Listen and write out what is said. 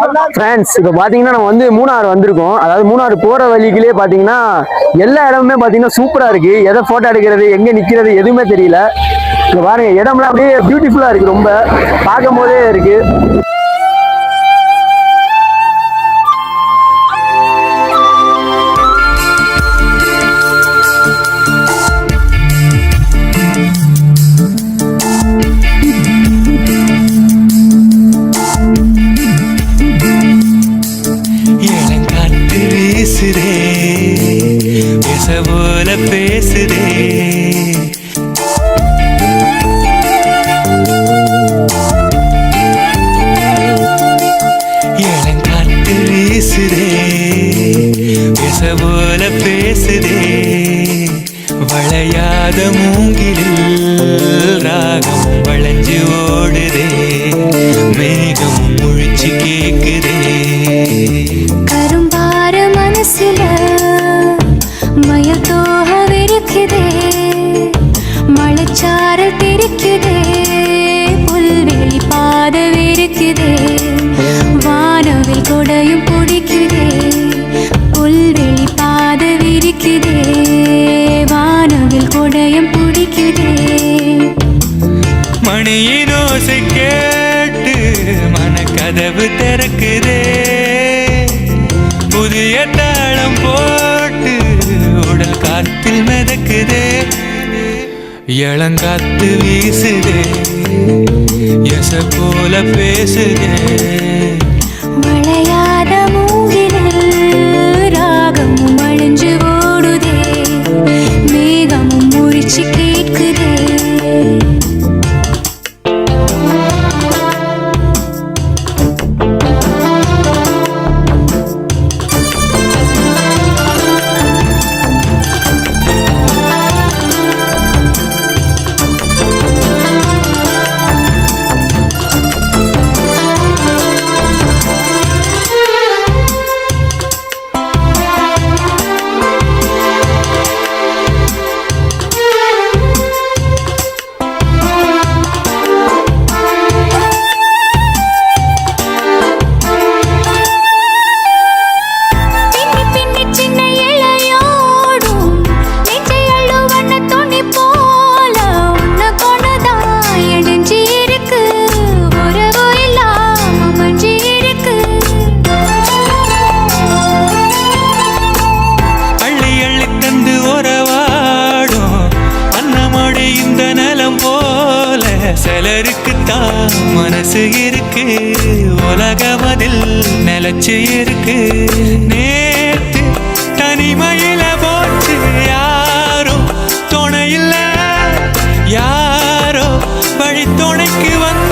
Friends இப்போ பார்த்தீங்கன்னா நம்ம வந்து மூணாறு வந்திருக்கோம். அதாவது மூணாறு போகிற வழிகளே பார்த்தீங்கன்னா எல்லா இடமுமே பார்த்தீங்கன்னா சூப்பராக இருக்குது. எதை ஃபோட்டோ எடுக்கிறது எங்கே நிற்கிறது எதுவுமே தெரியல. இங்கே பாருங்க இடம்லாம் அப்படியே பியூட்டிஃபுல்லாக இருக்குது. ரொம்ப பார்க்கும் போதே இருக்குது. போல பேசுதே இளங்காற்று வீசுதே பேச போல பேசுதே வளையாத மூங்கிலில் ராகம் வளைஞ்சு ஓடுதே மேகம் முழிச்சு கேக்குதே கரும்பார மனசுல மயத்தோக விருக்குதே மழைச்சாரல் தெரிக்குதே புல்வெளி பாத விருக்குதே வானவில் கொடையும் பிடிக்குதே புல்வெளி பாத விருக்குதே வானவில் கொடையும் பிடிக்குதே மணியின் ஓசை கேட்டு மனக்கதவு திறக்குதே புதிய தாளம் போட்டு உடல் காத்தில் மிதக்குதே இளங்காத்து வீசுதே எச போல பேசுதே வளையாத மூங்கிலில் ராகமும் அழிஞ்சு ஓடுதே மேகமும் முறிச்சு கேட்குதே சிலருக்குத்தான் மனசு இருக்கு உலகம் அதில் நிலச்சு இருக்கு நேத்து தனிமையில போச்சு யாரோ துணையில்ல யாரோ வழி துணைக்கு வந்து